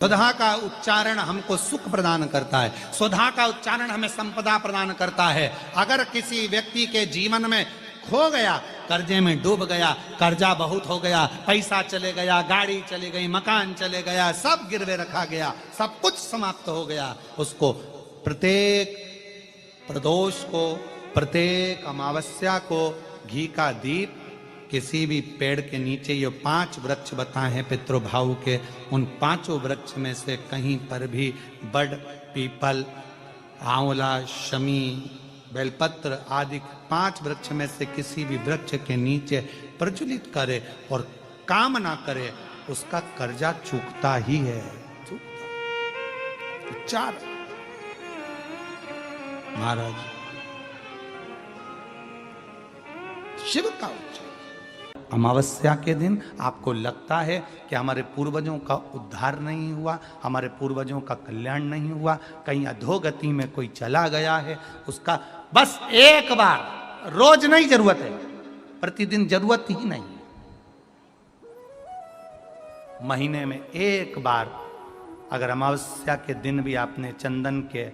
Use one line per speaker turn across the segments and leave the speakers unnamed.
स्वधा का उच्चारण हमको सुख प्रदान करता है, स्वधा का उच्चारण हमें संपदा प्रदान करता है। अगर किसी व्यक्ति के जीवन में खो गया, कर्जे में डूब गया, कर्जा बहुत हो गया, पैसा चले गया, गाड़ी चली गई, मकान चले गया, सब गिरवे रखा गया, सब कुछ समाप्त हो गया, उसको प्रत्येक प्रदोष को, प्रत्येक अमावस्या को घी का दीप किसी भी पेड़ के नीचे, ये 5 वृक्ष बताए हैं पितृभाव के, उन 5 वृक्ष में से कहीं पर भी बड़, पीपल, आंवला, शमी, बेलपत्र आदि 5 वृक्ष में से किसी भी वृक्ष के नीचे प्रज्वलित करे और काम ना करे, उसका कर्जा चूकता ही है। चूकता। 4 महाराज शिव का उच्चारण। अमावस्या के दिन आपको लगता है कि हमारे पूर्वजों का उद्धार नहीं हुआ, हमारे पूर्वजों का कल्याण नहीं हुआ, कहीं अधोगति में कोई चला गया है, उसका बस एक बार, रोज नहीं जरूरत है, प्रतिदिन जरूरत ही नहीं, महीने में एक बार अगर अमावस्या के दिन भी आपने चंदन के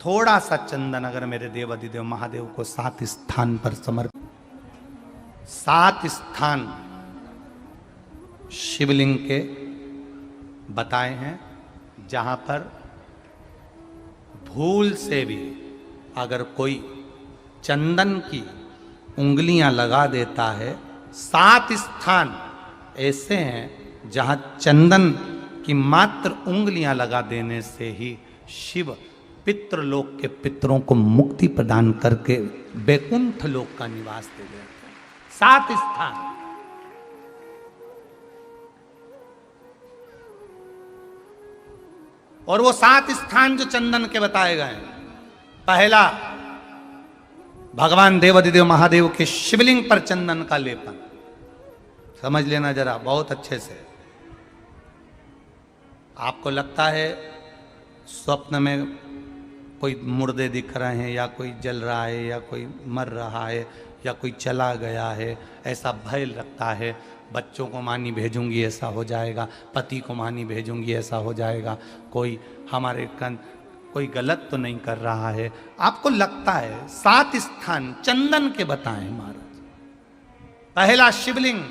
थोड़ा सा चंदन अगर मेरे देव अधिदेव महादेव को 7 स्थान पर समर्पित, 7 स्थान शिवलिंग के बताए हैं, जहां पर भूल से भी अगर कोई चंदन की उंगलियां लगा देता है, 7 स्थान ऐसे हैं जहां चंदन की मात्र उंगलियां लगा देने से ही शिव पितृलोक के पितरों को मुक्ति प्रदान करके वैकुंठ लोक का निवास दे देते हैं। 7 स्थान। और वो 7 स्थान जो चंदन के बताए गए हैं, पहला भगवान देवाधिदेव महादेव के शिवलिंग पर चंदन का लेपन, समझ लेना जरा बहुत अच्छे से। आपको लगता है स्वप्न में कोई मुर्दे दिख रहे हैं, या कोई जल रहा है, या कोई मर रहा है, या कोई चला गया है, ऐसा भय लगता है, बच्चों को मानी भेजूंगी ऐसा हो जाएगा, पति को मानी भेजूंगी ऐसा हो जाएगा, कोई हमारे कोई गलत तो नहीं कर रहा है, आपको लगता है। 7 स्थान चंदन के बताए महाराज। पहला शिवलिंग,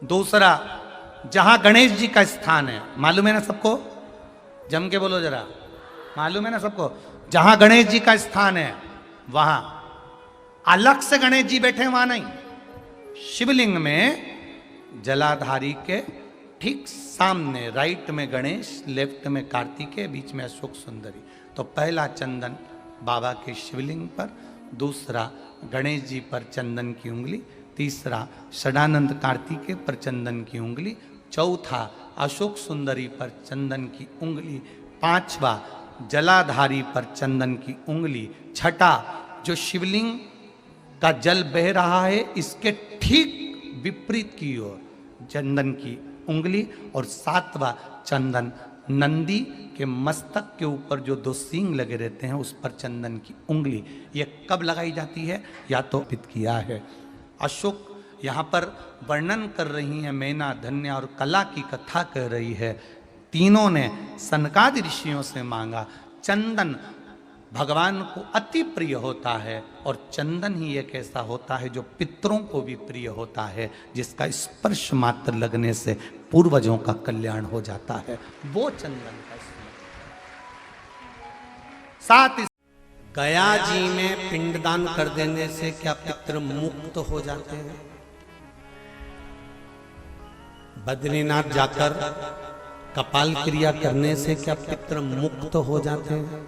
दूसरा जहां गणेश जी का स्थान है, मालूम है ना सबको, जम के बोलो जरा, मालूम है ना सबको, जहां गणेश जी का स्थान है वहां अलग से गणेश जी बैठे, वहां नहीं, शिवलिंग में जलाधारी के ठीक सामने, राइट में गणेश, लेफ्ट में कार्तिकेय, बीच में अशोक सुंदरी। तो पहला चंदन बाबा के शिवलिंग पर, दूसरा गणेश जी पर चंदन की उंगली, तीसरा षडानंद कार्तिकेय पर चंदन की उंगली, चौथा अशोक सुंदरी पर चंदन की उंगली, 5वां जलाधारी पर चंदन की उंगली, छठा जो शिवलिंग का जल बह रहा है इसके ठीक विपरीत की ओर चंदन की उंगली, और 7वां चंदन नंदी के मस्तक के ऊपर जो 2 सींग लगे रहते हैं उस पर चंदन की उंगली। ये कब लगाई जाती है, या तो पित किया है। अशोक यहाँ पर वर्णन कर रही है, मैना, धन्य और कला की कथा कह रही है। तीनों ने सनकादि ऋषियों से मांगा। चंदन भगवान को अति प्रिय होता है, और चंदन ही एक ऐसा होता है जो पितरों को भी प्रिय होता है, जिसका स्पर्श मात्र लगने से पूर्वजों का कल्याण हो जाता है, वो चंदन का साथ। गया जी में पिंडदान कर देने से क्या पितृ मुक्त हो जाते हैं? बद्रीनाथ जाकर कपाल क्रिया करने से क्या पितृ मुक्त हो जाते हैं?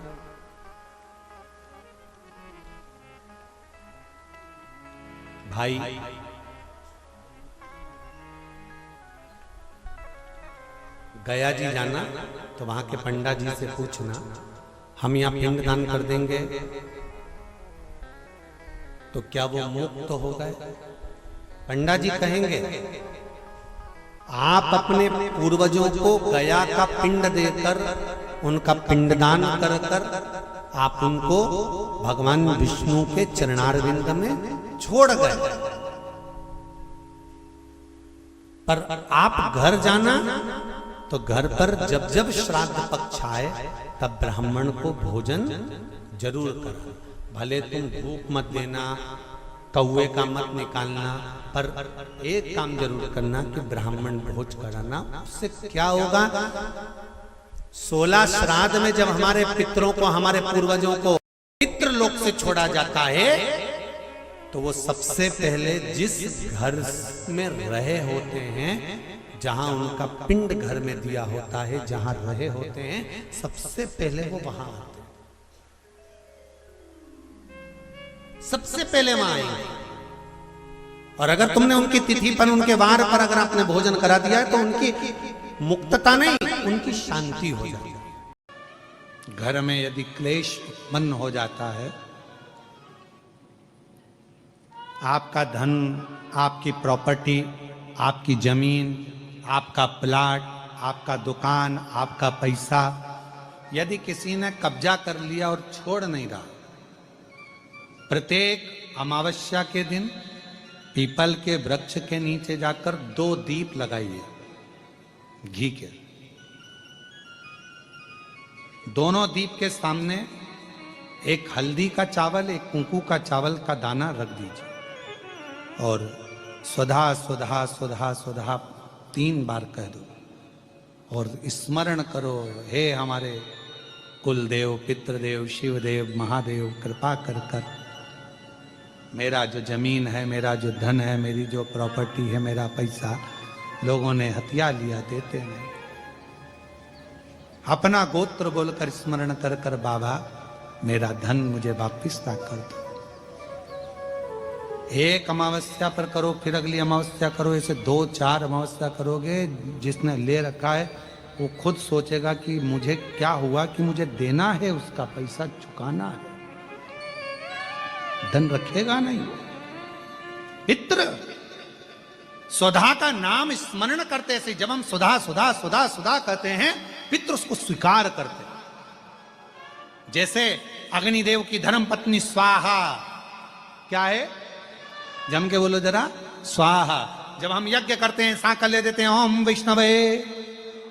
भाई, गया जी जाना तो वहां के पंडा जी से पूछना, हम यहाँ पिंडदान कर देंगे तो क्या वो मुक्त हो गए? पंडा जी कहेंगे, आप अपने पूर्वजों को गया का पिंड देकर, उनका पिंडदान कर कर आप उनको भगवान विष्णु के चरणारविंद में छोड़ गए। पर आप घर जाना
तो घर पर जब जब श्राद्ध पक्ष आए तब ब्राह्मण को भोजन जरूर करो। भले तुम भूख मत देना, कौवे का मत निकालना, पर एक काम जरूर करना कि ब्राह्मण भोज कराना। उससे क्या होगा, 16 श्राद्ध में जब हमारे पितरों को, हमारे पूर्वजों को पितृ लोक से छोड़ा जाता है, तो वो सबसे पहले जिस घर में रहे होते हैं, जहां उनका पिंड घर में दिया होता है, जहां रहे होते हैं, सबसे पहले वो वहां आते हैं, सबसे पहले वहां आएंगे। और अगर तुमने उनकी तिथि पर, उनके वार पर अगर आपने भोजन करा दिया है, तो उनकी मुक्तता नहीं, उनकी शांति हो जाती है।
घर में यदि क्लेश उत्पन्न हो जाता है, आपका धन, आपकी प्रॉपर्टी, आपकी जमीन, आपका प्लाट, आपका दुकान, आपका पैसा, यदि किसी ने कब्जा कर लिया और छोड़ नहीं रहा, प्रत्येक अमावस्या के दिन पीपल के वृक्ष के नीचे जाकर 2 दीप लगाइए घी के। दोनों दीप के सामने एक हल्दी का चावल, एक कुंकू का चावल का दाना रख दीजिए और स्वधा स्वधा स्वधा स्वधा 3 बार कह दो और स्मरण करो, हे हमारे कुलदेव, पितृदेव, शिवदेव, महादेव, कृपा कर कर मेरा जो जमीन है, मेरा जो धन है, मेरी जो प्रॉपर्टी है, मेरा पैसा लोगों ने हथिया लिया, देते नहीं। अपना गोत्र बोलकर स्मरण कर कर बाबा मेरा धन मुझे वापिस ला कर दो। एक अमावस्या पर करो, फिर अगली अमावस्या करो, ऐसे 2-4 अमावस्या करोगे। जिसने ले रखा है वो खुद सोचेगा कि मुझे क्या हुआ, कि मुझे देना है, उसका पैसा चुकाना है, धन रखेगा नहीं। पितृ स्वधा का नाम स्मरण करते से, जब हम सुधा सुधा सुधा सुधा कहते हैं, पितृ उसको स्वीकार करते हैं। जैसे अग्निदेव की धर्म पत्नी स्वाहा, क्या है, जम के बोलो जरा, स्वाहा। जब हम यज्ञ करते हैं, सांकल ले देते हैं, ओम वैष्णवे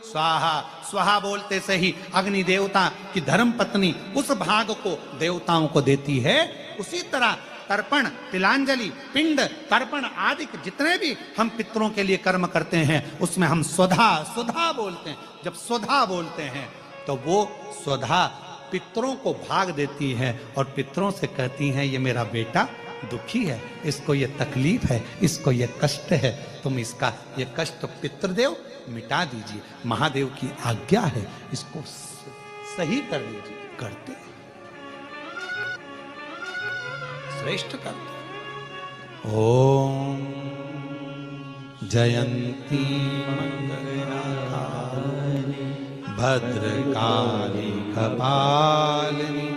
स्वाहा, स्वाहा बोलते से ही अग्नि देवता की धर्म पत्नी उस भाग को देवताओं को देती है। उसी तरह तर्पण, तिलांजलि, पिंड, तर्पण आदि जितने भी हम पितरों के लिए कर्म करते हैं, उसमें हम स्वधा स्वधा बोलते हैं। जब स्वधा बोलते हैं तो वो स्वधा पितरों को भाग देती है और पितरों से कहती हैं, ये मेरा बेटा दुखी है, इसको ये तकलीफ है, इसको ये कष्ट है, तुम इसका ये कष्ट पितृदेव मिटा दीजिए, महादेव की आज्ञा है, इसको सही कर दीजिए। करते हैं, श्रेष्ठ करते। ओम जयंती मंगलाकारिणी भद्रकाली कपालिनी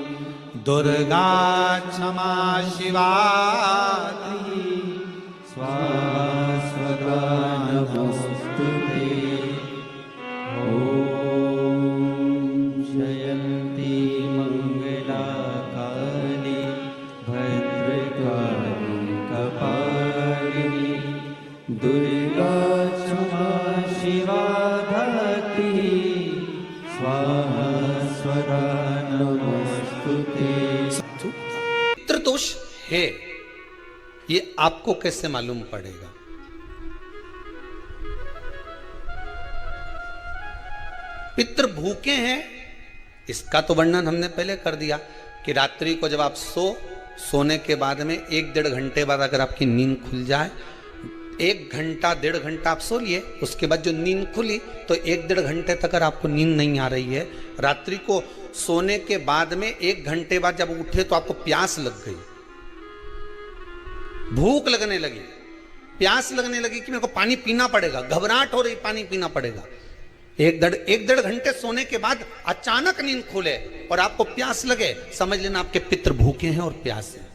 दुर्गा क्षमा शिवा
स्वाहा स्वधा नमोस्तुते। ओम जयंती मंगलाकाली भद्रकाली कपालिनी दुर्गा क्षमा शिवा धात्री स्वाहा स्वधा नमोस्तुते।
पितृदोष है, ये आपको कैसे मालूम पड़ेगा? पितृ भूखे हैं, इसका तो वर्णन हमने पहले कर दिया कि रात्रि को जब आप सोने के बाद में 1-1.5 घंटे बाद अगर आपकी नींद खुल जाए, 1 घंटा 1.5 घंटा आप सो लिए, उसके बाद जो नींद खुली तो 1-1.5 घंटे तक अगर आपको नींद नहीं आ रही है, रात्रि को सोने के बाद में 1 घंटे बाद जब उठे तो आपको प्यास लग गई, भूख लगने लगी, प्यास लगने लगी कि मेरे को पानी पीना पड़ेगा, घबराहट हो रही, पानी पीना पड़ेगा। 1-1.5 घंटे सोने के बाद अचानक नींद खुले और आपको प्यास लगे, समझ लेना आपके पितृ भूखे हैं और प्यासे हैं,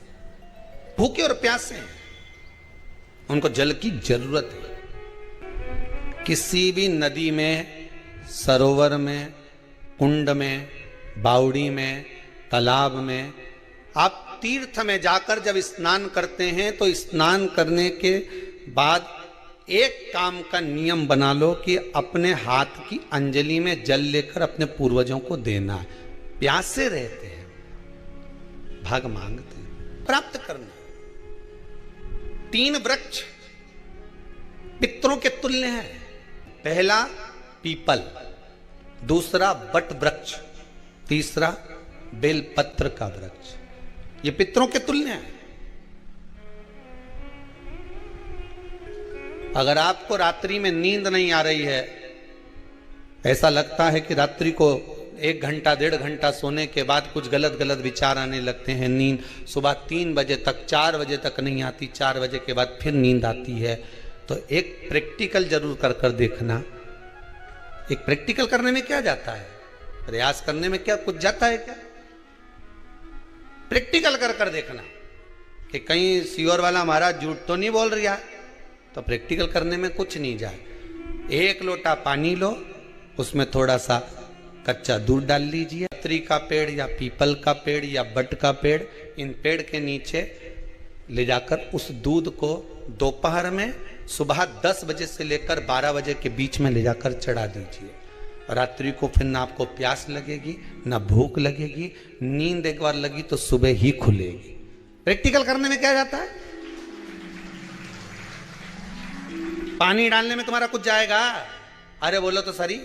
भूखे और प्यासे हैं, उनको जल की जरूरत है। किसी भी नदी में, सरोवर में, कुंड में, बावड़ी में, तालाब में, आप तीर्थ में जाकर जब स्नान करते हैं तो स्नान करने के बाद एक काम का नियम बना लो कि अपने हाथ की अंजलि में जल लेकर अपने पूर्वजों को देना है। प्यासे रहते हैं, भाग मांगते हैं, प्राप्त करना। 3 वृक्ष पितरों के तुल्य हैं। पहला पीपल, दूसरा बट वृक्ष, तीसरा बेलपत्र का वृक्ष। ये पितरों के तुल्य हैं। अगर आपको रात्रि में नींद नहीं आ रही है, ऐसा लगता है कि रात्रि को 1 घंटा 1.5 घंटा सोने के बाद कुछ गलत गलत विचार आने लगते हैं, नींद सुबह 3 बजे तक 4 बजे तक नहीं आती, 4 बजे के बाद फिर नींद आती है, तो एक प्रैक्टिकल जरूर कर कर देखना। एक प्रैक्टिकल करने में क्या जाता है, प्रयास करने में क्या कुछ जाता है क्या? प्रैक्टिकल कर कर देखना कि कहीं सीओर वाला महाराज झूठ तो नहीं बोल रहा है, तो प्रैक्टिकल करने में कुछ नहीं जाए। 1 लोटा पानी लो, उसमें थोड़ा सा कच्चा दूध डाल लीजिए। पत्री का पेड़ या पीपल का पेड़ या बट का पेड़, इन पेड़ के नीचे ले जाकर उस दूध को दोपहर में सुबह 10 बजे से लेकर 12 बजे के बीच में ले जाकर चढ़ा दीजिए। रात्रि को फिर ना आपको प्यास लगेगी ना भूख लगेगी, नींद एक बार लगी तो सुबह ही खुलेगी। प्रैक्टिकल करने में क्या जाता है? पानी डालने में तुम्हारा कुछ जाएगा? अरे बोलो तो सरी,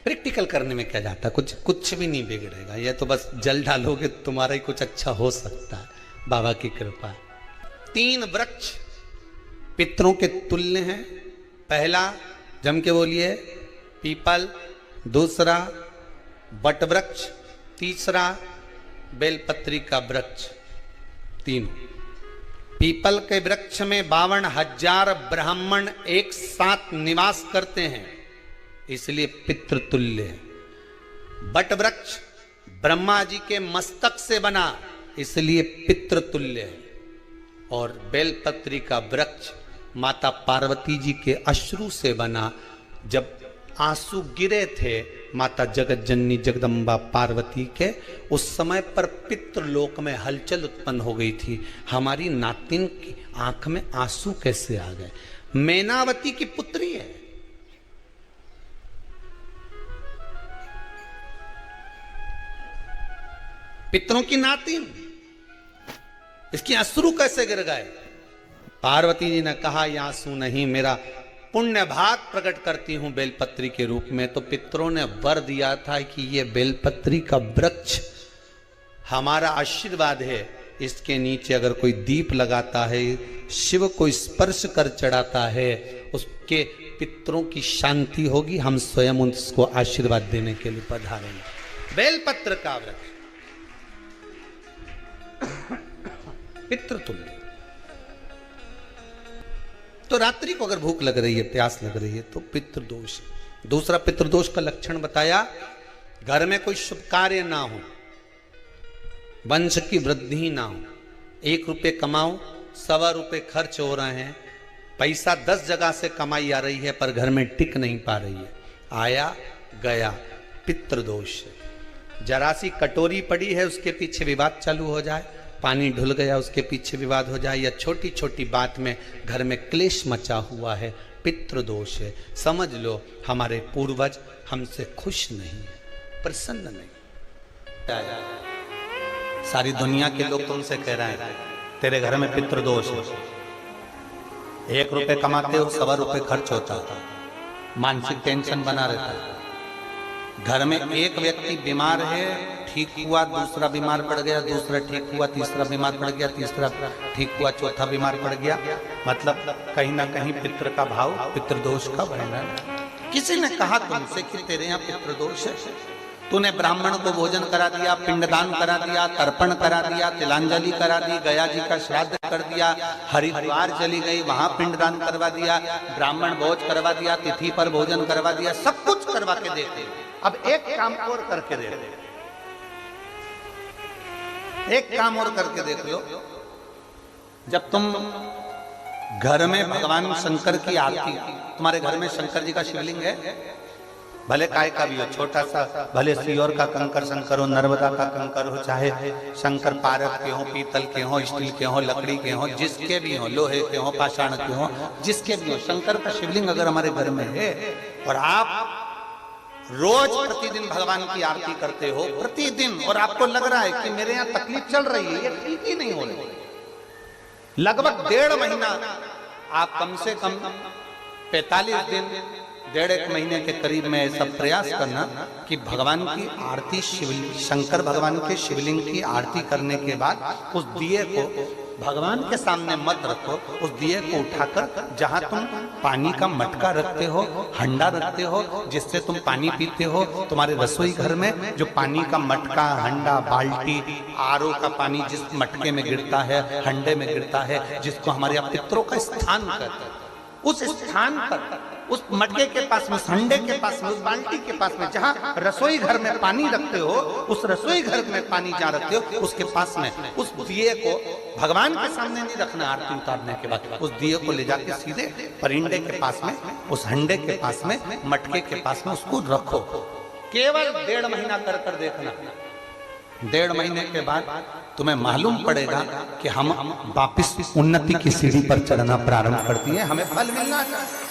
प्रैक्टिकल करने में क्या जाता है? कुछ भी नहीं बिगड़ेगा। ये तो बस जल डालोगे तुम्हारा ही कुछ अच्छा हो सकता है, बाबा की कृपा। 3 वृक्ष पितरों के तुल्य हैं। पहला जम के बोलिए पीपल, दूसरा बट वृक्ष, तीसरा बेलपत्री का वृक्ष। 3 पीपल के वृक्ष में 52,000 ब्राह्मण एक साथ निवास करते हैं, इसलिए पितृतुल्य है। बट वृक्ष ब्रह्मा जी के मस्तक से बना, इसलिए पितृतुल्य है। और बेलपत्री का वृक्ष माता पार्वती जी के अश्रु से बना। जब आंसू गिरे थे माता जगत जननी जगदम्बा पार्वती के, उस समय पर पितृलोक में हलचल उत्पन्न हो गई थी। हमारी नातिन की आंख में आंसू कैसे आ गए? मैनावती की पुत्री है। पितरों की नातिन, इसकी अश्रु कैसे गिर गए? पार्वती जी ने कहा ये आंसू नहीं, मेरा पुण्य भाग प्रकट करती हूं बेलपत्री के रूप में। तो पितरों ने वर दिया था कि ये बेलपत्री का वृक्ष हमारा आशीर्वाद है, इसके नीचे अगर कोई दीप लगाता है, शिव को स्पर्श कर चढ़ाता है, उसके पितरों की शांति होगी। हम स्वयं उसको आशीर्वाद देने के लिए पधारेंगे। बेलपत्र का वृक्ष पितृतुल्य। तो रात्रि को अगर भूख लग रही है, प्यास लग रही है, तो पितृदोष। दूसरा पितृदोष का लक्षण बताया, घर में कोई शुभ कार्य ना हो, वंश की वृद्धि ना हो। 1 रुपये कमाओ, 1.25 रुपये खर्च हो रहे हैं, पैसा 10 जगह से कमाई आ रही है पर घर में टिक नहीं पा रही है, आया गया, पितृदोष। जरा सी कटोरी पड़ी है, उसके पीछे विवाद चालू हो जाए, पानी ढुल गया उसके पीछे विवाद हो जाए, या छोटी छोटी बात में घर में क्लेश मचा हुआ है, पितृदोष है। समझ लो हमारे पूर्वज हमसे खुश नहीं, प्रसन्न नहीं। सारी दुनिया के लोग तुमसे कह रहे हैं तेरे घर में पितृदोष है। 1 रुपये कमाते हो, 1.25 रुपये खर्च होता है, मानसिक टेंशन बना रहता है। घर में एक व्यक्ति बीमार है, ठीक हुआ, दूसरा बीमार पड़ गया, दूसरा ठीक हुआ, तीसरा बीमार पड़ गया, तीसरा ठीक हुआ, चौथा बीमार पड़ गया। मतलब कहीं ना कहीं पितृ का भाव, पितृदोष का वर्णन। किसी ने कहा तुमसे कि तेरे यहाँ पितृदोष है, तूने ब्राह्मण को भोजन करा दिया, पिंडदान करा दिया, तर्पण करा दिया, तिलांजलि करा दी, गया जी का श्राद्ध कर दिया, हरिद्वार चली गई, वहां पिंडदान करवा दिया, ब्राह्मण भोज करवा दिया, तिथि पर भोजन करवा दिया, सब कुछ करवा के देते। अब एक काम और करके देख, एक काम और करके देख लो। जब तुम घर में भगवान शंकर की आरती, तुम्हारे घर में शंकर जी का शिवलिंग है, भले काय का भी हो, छोटा सा, भले सियोर का कंकर शंकर हो, नर्मदा का कंकर हो, चाहे शंकर पारक के हो, पीतल के हो, स्टील के हो, लकड़ी के हो, जिसके भी हो, लोहे के हो, पाषाण के हो, जिसके भी हो, शंकर का शिवलिंग अगर हमारे घर में है और आप रोज प्रतिदिन भगवान की आरती करते हो प्रतिदिन, और आपको लग रहा है कि मेरे यहाँ तकलीफ चल रही है, ये ठीक ही नहीं हो रही, लगभग 1.5 महीना आप कम से कम 45 दिन 1.5 महीने के करीब में ऐसा प्रयास करना कि भगवान की आरती शंकर भगवान के शिवलिंग की आरती करने के बाद उस दिए को भगवान के सामने मत रखो, उस दिए को उठाकर जहां तुम पानी का मटका रखते हो, हंडा रखते हो, जिससे तुम पानी पीते हो, तुम्हारे रसोई घर में जो पानी का मटका, हंडा, बाल्टी, आरओ का पानी जिस मटके में गिरता है, हंडे में गिरता है, जिसको हमारे यहाँ पितरों का स्थान कहते हैं, उस स्थान पर, उस मटके के पास में, उस हंडे के पास में, उस बाल्टी के पास में, जहां रसोई घर में पानी रखते हो, उस रसोई घर में पानी जहां रखते हो, उसके पास में उस दिए को भगवान के सामने नहीं रखना, आरती उतारने के बाद उस दिए को ले जाके सीधे परिंडे के पास में, उस हंडे के पास में, मटके के पास में उसको रखो। केवल 1.5 महीना कर कर देखना, 1.5 महीने के बाद तुम्हें मालूम पड़ेगा कि हम वापिस उन्नति की सीढ़ी पर चढ़ना प्रारंभ करती है, हमें फल मिलना चाहिए।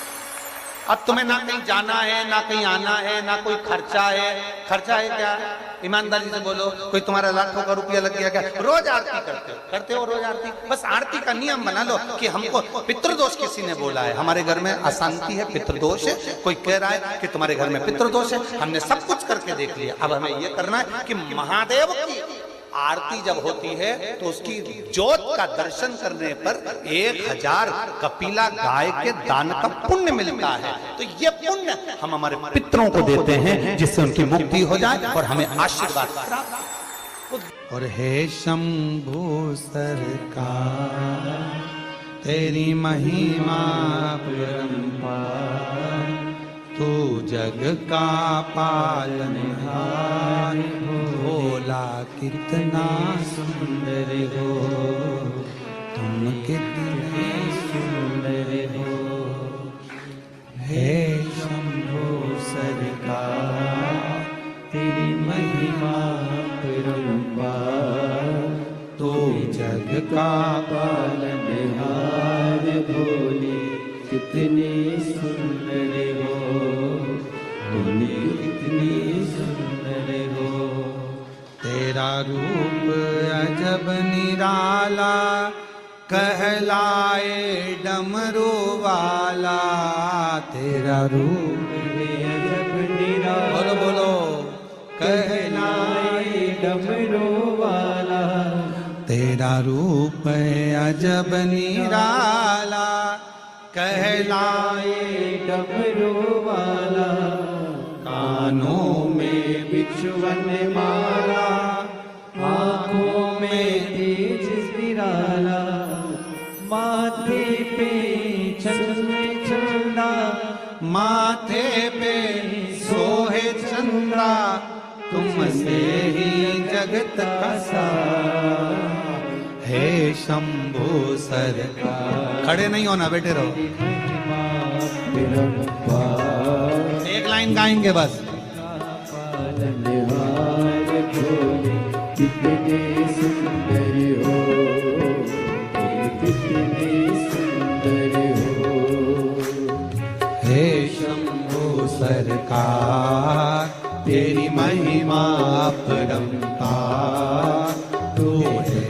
अब तुम्हें ना कहीं जाना है, ना कहीं आना है, ना कोई खर्चा है। खर्चा है क्या? ईमानदारी से बोलो, कोई तुम्हारा लाखों का रुपया लग गया क्या? रोज आरती करते हो रोज आरती। बस आरती का नियम बना लो कि हमको पितृदोष किसी ने बोला है, हमारे घर में अशांति है, पितृदोष है, कोई कह रहा है कि तुम्हारे घर में पितृदोष है, हमने सब कुछ करके देख लिया, अब हमें ये करना है कि महादेव की आरती जब होती है तो उसकी ज्योत का दर्शन करने पर 1000 कपिला गाय के दान का पुण्य मिलता है। तो ये पुण्य हम हमारे पितरों को देते हैं, जिससे उनकी मुक्ति हो जाए और हमें आशीर्वाद प्राप्त।
और हे शंभु सरकार तेरी महिमा परंपार, तू जग का पालनहार, भोला कितना सुंदर हो, तुम कितने सुंदर हो। हे शंभो सरकार तेरी महिमा परंपार, तू जग का पालनहार, भोले कितने सुंदर हो, भोले कितने सुंदर हो। तेरा रूप अजब निराला, कहलाए डमरू वाला। तेरा रूप अजब निराला, बोलो बोलो, कहलाए डमरू वाला। तेरा रूप अजब निराला, कहलाए डमरू वाला। कानों में बिछुअन माला, आँखों में तेज निराला, माथे पे चंद्र चंदा, माथे पे सोहे चंद्रा, तुमसे ही जगत का सारा। हे शंभु सरकार, खड़े नहीं होना, बैठे रहो। एक लाइन गाएंगे बस।
कितने सुंदर हो, कितने सुंदर हो।
हे शंभु सरकार तेरी महिमा परंपार, तू है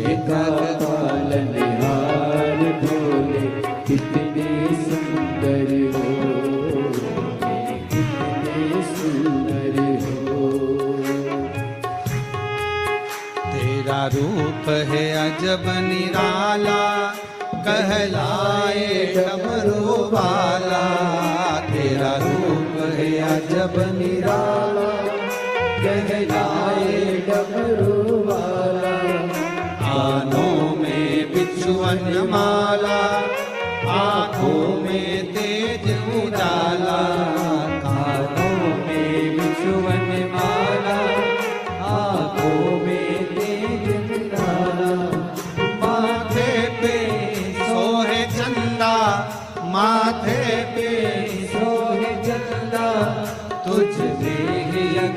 पालनहार, भोले कितने सुंदर हो, कितने सुंदर हो।
तेरा रूप है अजब निराला, कहलाए डमरू वाला। तेरा रूप है अजब निराला, कहलाए डमरू वाला। कानों में बिछुअन माला, आँखों में तेज उजाला। कानों में बिछुअन माला, आँखों में तेज उजाला। माथे पे सोहे चंदा, माथे पे सोहे चंदा, तुझ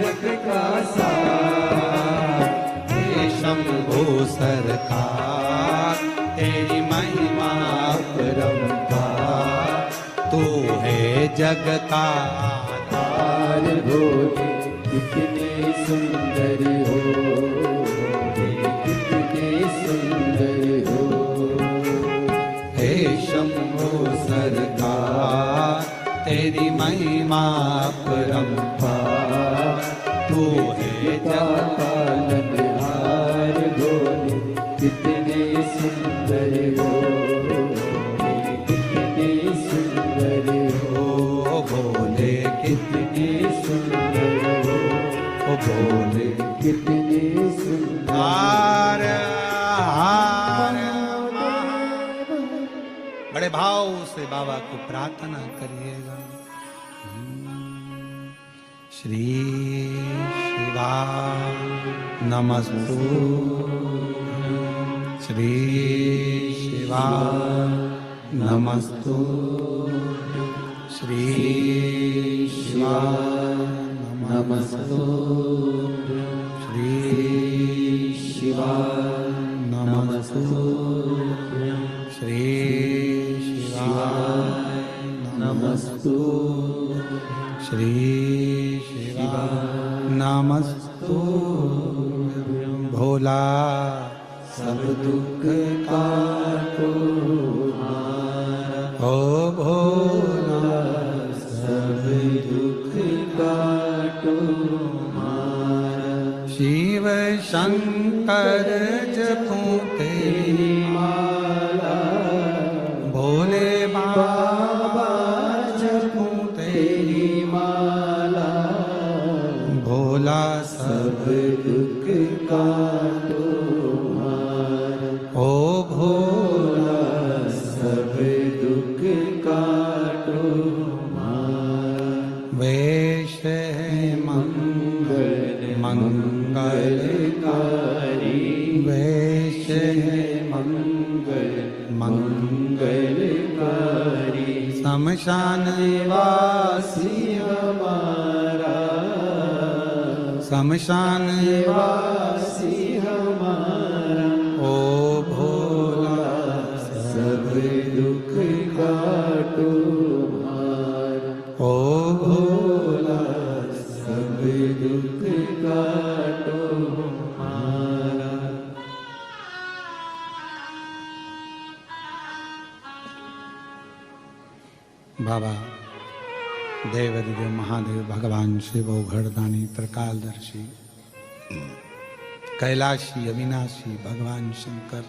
जग का सार,
हे शंभो सरकार तेरी महिमा
परंपार,
तू है जग का
तार भोले कितने सुंदर हो, कितने सुंदर हो।
हे शंभो सरकार तेरी महिमा परंपार, तू है जग का
पालनहार भोले कितने सुंदर हो, कितने सुंदर हो।
ओ भोले
कितने सुंदर हो,
ओ भोले
कितने सुंदर।
हार हार बड़े भाव से बाबा को प्रार्थना करिएगा। श्री शिवा नमस्तु, श्री शिवा नमस्तु, श्री शिवा
नमस्तु,
श्री
शिवा
नमस्तु, श्री शिवा
नमस्तु,
श्री शिवा नमस्तु। भोला
सब दुख काटो मारा,
ओ भोला
सब दुख काटो मारा।
शिव शंकर जपूं तेरी
माला
भोले बाबा जपूं तेरी
माला,
भोला
सब दुख काटो मारा।
ओ भोला
सब दुख काटो मारा।
वेश है
मंगल
मंगलकारी, वेश है
मंगल
मंगलकारी, शमशान
वासी हमारा,
शमशान
वासी हमारा।
ओ भोला
सब दुख काटो मारा,
ओ
भोला सब दुख काटो मारा।
बाबा देवादिदेव महादेव भगवान शिव घड़दानी त्रिकालदर्शी कैलाशी अविनाशी भगवान शंकर